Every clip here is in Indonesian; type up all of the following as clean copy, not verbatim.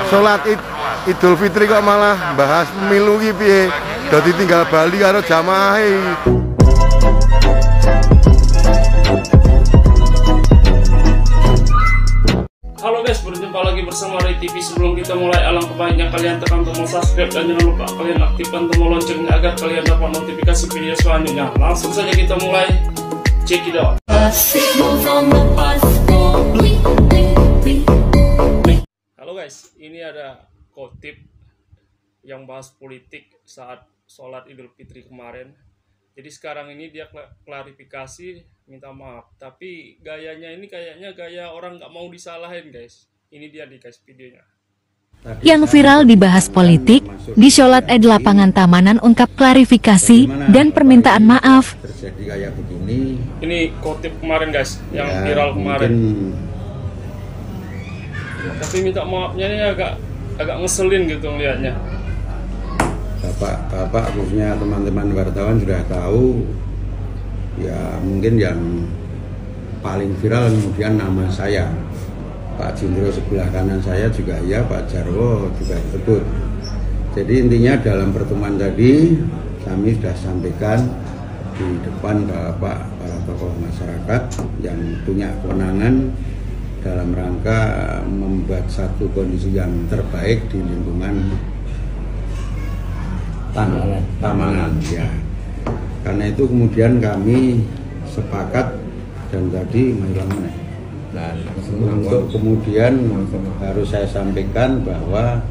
Sholat Idul Fitri kok malah bahas pemilu ki piye? Dadi tinggal Bali karo jamaahe. Halo guys, berjumpa lagi bersama Ray TV. Sebelum kita mulai, alangkah baiknya kalian tekan tombol subscribe dan jangan lupa kalian aktifkan tombol loncengnya agar kalian dapat notifikasi video selanjutnya. Langsung saja kita mulai. Check it out. Halo guys, ini ada kutip yang bahas politik saat sholat Idul Fitri kemarin. Jadi sekarang ini dia klarifikasi, minta maaf. Tapi gayanya ini kayaknya gaya orang nggak mau disalahin guys. Ini dia nih guys videonya. Yang viral dibahas politik, di sholat Id lapangan Tamanan ungkap klarifikasi dan permintaan maaf. Terjadi kayak begini. Ini kutip kemarin guys, yang viral kemarin. Tapi minta maafnya ini agak ngeselin gitu ngeliatnya. Bapak khususnya teman-teman wartawan sudah tahu, ya mungkin yang paling viral kemudian nama saya, Pak Jindro sebelah kanan saya juga ya, Pak Jarwo juga disebut. Jadi intinya dalam pertemuan tadi kami sudah sampaikan di depan Bapak para tokoh masyarakat yang punya kewenangan dalam rangka membuat satu kondisi yang terbaik di lingkungan Tamanan ya. Karena itu kemudian kami sepakat dan tadi untuk kemudian harus saya sampaikan bahwa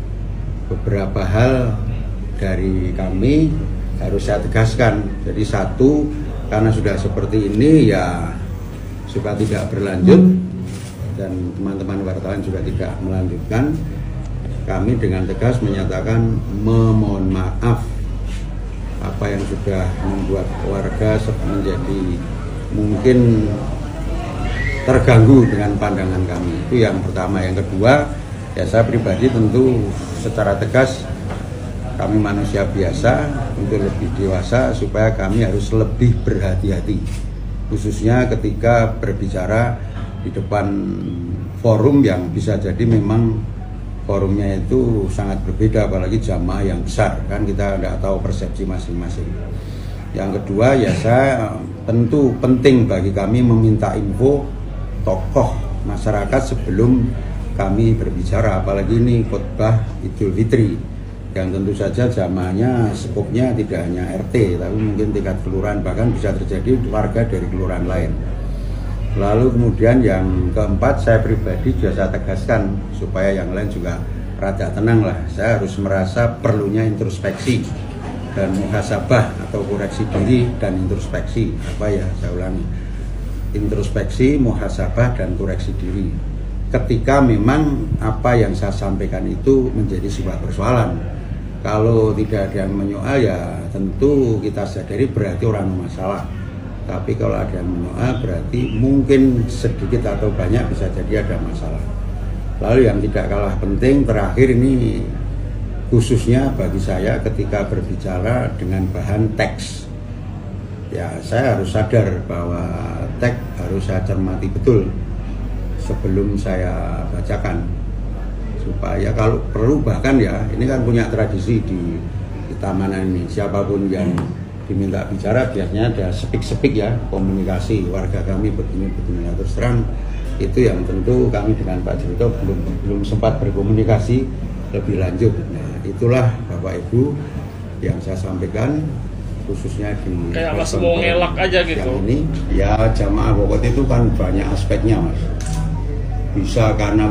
beberapa hal dari kami harus saya tegaskan. Jadi satu, karena sudah seperti ini ya supaya tidak berlanjut dan teman-teman wartawan juga tidak melanjutkan, kami dengan tegas menyatakan memohon maaf apa yang sudah membuat warga menjadi mungkin terganggu dengan pandangan kami. Itu yang pertama. Yang kedua, ya saya pribadi tentu secara tegas kami manusia biasa untuk lebih dewasa supaya kami harus lebih berhati-hati, khususnya ketika berbicara di depan forum yang bisa jadi memang forumnya itu sangat berbeda, apalagi jamaah yang besar, kan kita tidak tahu persepsi masing-masing. Yang kedua, ya saya tentu penting bagi kami meminta info tokoh masyarakat sebelum kami berbicara, apalagi ini khutbah Idul Fitri yang tentu saja jamaahnya skopnya tidak hanya RT, tapi mungkin tingkat kelurahan, bahkan bisa terjadi warga dari kelurahan lain. Lalu kemudian yang keempat, saya pribadi juga saya tegaskan supaya yang lain juga rada tenang lah. Saya harus merasa perlunya introspeksi dan muhasabah atau koreksi diri dan introspeksi. Apa ya, saya ulangi. Introspeksi, muhasabah dan koreksi diri. Ketika memang apa yang saya sampaikan itu menjadi sebuah persoalan. Kalau tidak ada yang menyoal ya tentu kita sadari berarti orang masalah. Tapi kalau ada yang menyoal berarti mungkin sedikit atau banyak bisa jadi ada masalah. Lalu yang tidak kalah penting terakhir ini khususnya bagi saya ketika berbicara dengan bahan teks. Ya saya harus sadar bahwa teks harus saya cermati betul sebelum saya bacakan. Supaya kalau perlu bahkan ya ini kan punya tradisi di Tamanan ini, siapapun yang diminta bicara biasanya ada sepik-sepik ya, komunikasi warga kami begini ya, terus terang itu yang tentu kami dengan Pak Joko belum sempat berkomunikasi lebih lanjut. Nah itulah Bapak Ibu yang saya sampaikan khususnya di kayak langsung mau ngelak aja gitu. Ini ya jamaah bokot itu kan banyak aspeknya mas, bisa karena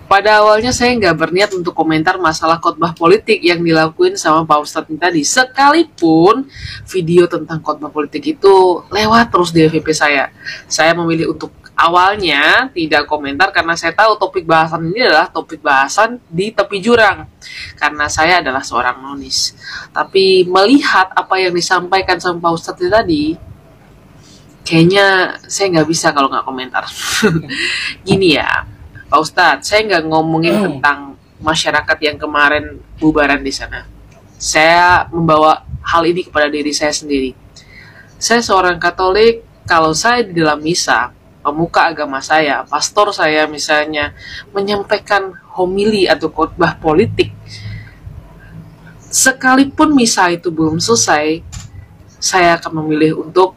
pada awalnya saya nggak berniat untuk komentar masalah khotbah politik yang dilakuin sama Pak Ustadz ini tadi. Sekalipun video tentang khotbah politik itu lewat terus di FYP saya. Saya memilih untuk awalnya tidak komentar karena saya tahu topik bahasan ini adalah topik bahasan di tepi jurang. Karena saya adalah seorang nonis. Tapi melihat apa yang disampaikan sama Pak Ustadz ini tadi, kayaknya saya nggak bisa kalau nggak komentar. Gini ya. Pak Ustadz, saya nggak ngomongin tentang masyarakat yang kemarin bubaran di sana. Saya membawa hal ini kepada diri saya sendiri. Saya seorang Katolik, kalau saya di dalam misa, pemuka agama saya, pastor saya misalnya, menyampaikan homili atau khotbah politik, sekalipun misa itu belum selesai, saya akan memilih untuk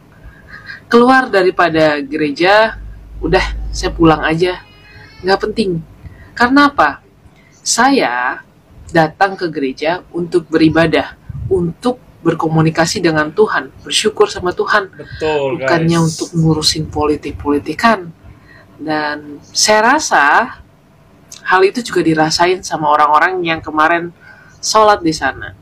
keluar daripada gereja. Udah, saya pulang aja, nggak penting. Karena apa? Saya datang ke gereja untuk beribadah, untuk berkomunikasi dengan Tuhan, bersyukur sama Tuhan, Betul, bukannya guys. untuk ngurusin politik-politikan. Dan saya rasa hal itu juga dirasain sama orang-orang yang kemarin sholat di sana.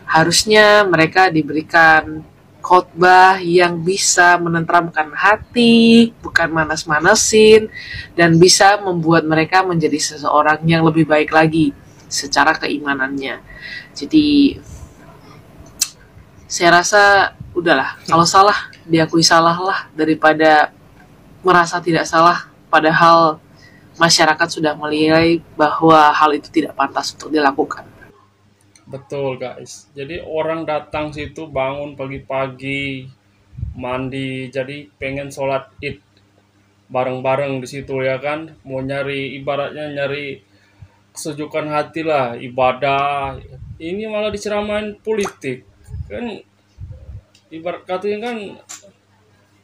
Harusnya mereka diberikan khotbah yang bisa menenteramkan hati, bukan manas-manasin, dan bisa membuat mereka menjadi seseorang yang lebih baik lagi secara keimanannya. Jadi saya rasa udahlah, kalau salah diakui salah lah, daripada merasa tidak salah padahal masyarakat sudah menilai bahwa hal itu tidak pantas untuk dilakukan. Betul, guys. Jadi orang datang situ bangun pagi-pagi, mandi, jadi pengen sholat id bareng-bareng di situ ya kan. Mau nyari, ibaratnya nyari kesejukan hati lah, ibadah. Ini malah diceramain politik. Kan ibarat katanya kan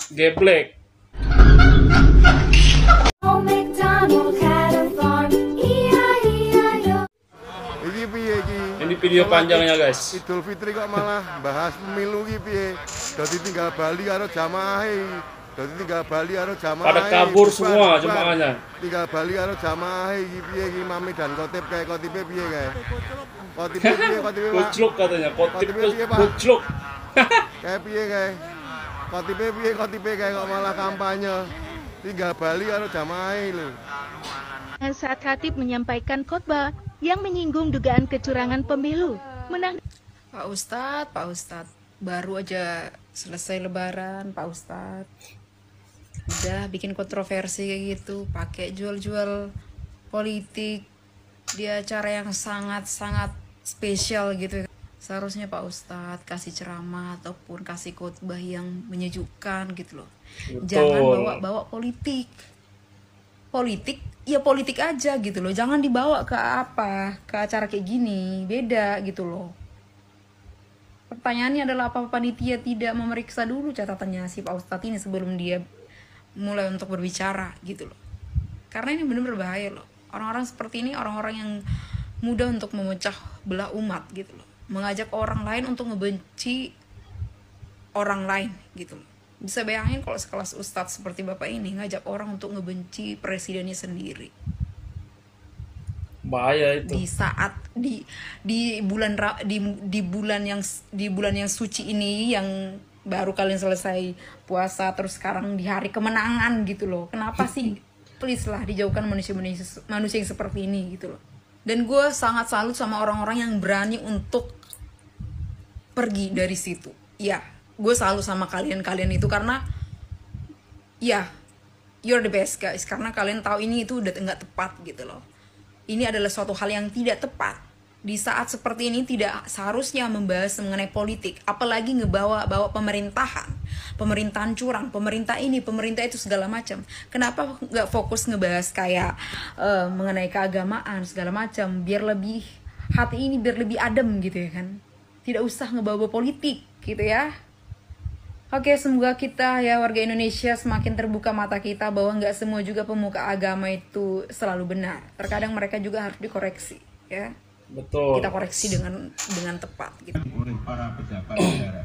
geblek. Old MacDonald had a farm, E-I-E-I-O. Iki piye iki? Ini video panjangnya, guys. Idul Fitri kok malah bahas pemilu iki piye? Dadi tinggal Bali karo jamaahe. Dadi tinggal Bali karo jamaahe. Pada kabur Bubar, semua bubar. jemaahnya. Tinggal Bali karo jamaahe iki piye iki Mami dan Khotib kae Khotibe piye kae? Khotibe piye Khotibe Pak? Kucluk katanya, khotib Khotibnya piye, Pak? kucluk. Kae piye kae? Khotibe piye Khotibe kae kok malah kampanye? Tinggal Bali karo jamaahe lho. Saat Khatib menyampaikan khotbah yang menyinggung dugaan kecurangan pemilu, menang Pak Ustadz, baru aja selesai lebaran, Pak Ustadz. Udah bikin kontroversi kayak gitu, pakai jual-jual politik di acara yang sangat-sangat spesial gitu. Seharusnya Pak Ustadz kasih ceramah ataupun kasih khotbah yang menyejukkan gitu loh. Jangan Betul. bawa-bawa politik. Politik ya politik aja gitu loh, jangan dibawa ke acara kayak gini, beda gitu loh. Pertanyaannya adalah apa panitia tidak memeriksa dulu catatannya si Pak Ustadz ini sebelum dia mulai untuk berbicara gitu loh. Karena ini benar-benar bahaya loh. Orang-orang seperti ini orang-orang yang mudah untuk memecah belah umat gitu loh, mengajak orang lain untuk ngebenci orang lain gitu loh. Bisa bayangin kalau sekelas ustadz seperti bapak ini ngajak orang untuk ngebenci presidennya sendiri. Bahaya itu. Di saat di bulan yang suci ini, yang baru kalian selesai puasa, terus sekarang di hari kemenangan gitu loh. Kenapa sih? Please lah, dijauhkan manusia yang seperti ini gitu loh. Dan gue sangat salut sama orang-orang yang berani untuk pergi dari situ. Ya, gue salut sama kalian itu karena ya, you're the best guys, karena kalian tahu ini itu udah nggak tepat gitu loh. Ini adalah suatu hal yang tidak tepat. Di saat seperti ini tidak seharusnya membahas mengenai politik, apalagi ngebawa pemerintahan curang, pemerintah ini, pemerintah itu segala macam. Kenapa nggak fokus ngebahas kayak mengenai keagamaan segala macam, biar lebih hati ini biar lebih adem gitu ya kan. Tidak usah ngebawa politik gitu ya. Oke, semoga kita ya warga Indonesia semakin terbuka mata kita bahwa nggak semua juga pemuka agama itu selalu benar. Terkadang mereka juga harus dikoreksi, ya. Betul. Kita koreksi dengan tepat gitu. Oleh para pejabat negara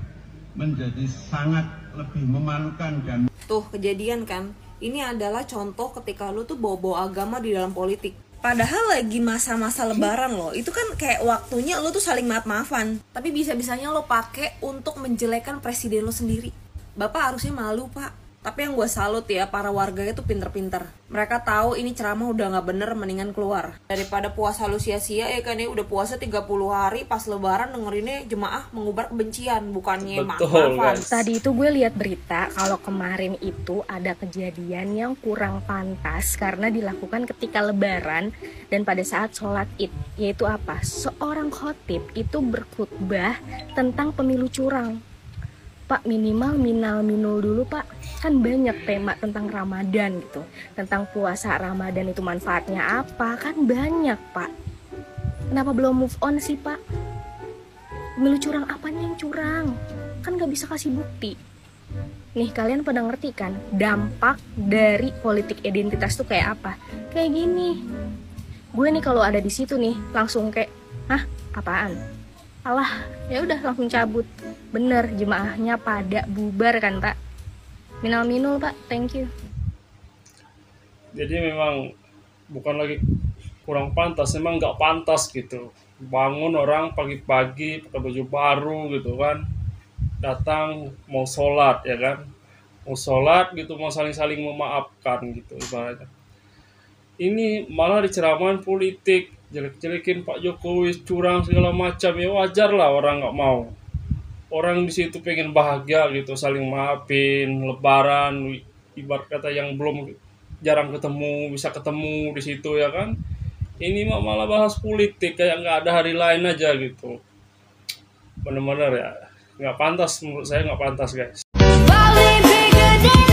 menjadi sangat lebih memalukan dan Tuh kejadian kan, ini adalah contoh ketika lu tuh bawa-bawa agama di dalam politik. Padahal lagi masa-masa lebaran loh, itu kan kayak waktunya lu tuh saling maaf-maafan. Tapi bisa-bisanya lo pakai untuk menjelekan presiden lo sendiri. Bapak harusnya malu pak. Tapi yang gue salut ya, para warganya tuh pinter-pinter. Mereka tahu ini ceramah udah gak bener, mendingan keluar. Daripada puasa lu sia-sia ya kan, ya udah puasa 30 hari, pas lebaran dengerinnya jemaah mengubar kebencian, bukannya Betul, maaf-maafan. guys. Tadi itu gue lihat berita kalau kemarin itu ada kejadian yang kurang pantas karena dilakukan ketika lebaran dan pada saat sholat id, yaitu apa? Seorang khotib itu berkhutbah tentang pemilu curang. Pak, minimal minal minul dulu pak. Kan banyak tema tentang Ramadan gitu, tentang puasa Ramadan itu manfaatnya apa, kan banyak Pak. Kenapa belum move on sih Pak? Pemilu curang, apanya yang curang? Kan gak bisa kasih bukti. Nih kalian pada ngerti kan dampak dari politik identitas tuh kayak apa? Kayak gini. Gue nih kalau ada di situ nih langsung kayak, hah apaan? Alah, ya udah langsung cabut. Bener, jemaahnya pada bubar kan Pak. Minal minul Pak, thank you. Jadi memang bukan lagi kurang pantas, memang nggak pantas gitu. Bangun orang pagi-pagi pakai baju baru gitu kan, datang mau sholat ya kan, mau sholat gitu, mau saling-saling memaafkan gitu ibaratnya. Ini malah diceramain politik, jelek-jelekin Pak Jokowi, curang segala macam, ya wajar lah orang nggak mau. Orang di situ pengen bahagia gitu, saling maafin, lebaran, ibarat kata yang belum jarang ketemu bisa ketemu di situ ya kan. Ini malah bahas politik kayak nggak ada hari lain aja gitu. Bener-bener ya nggak pantas, menurut saya nggak pantas guys. Bali bigger than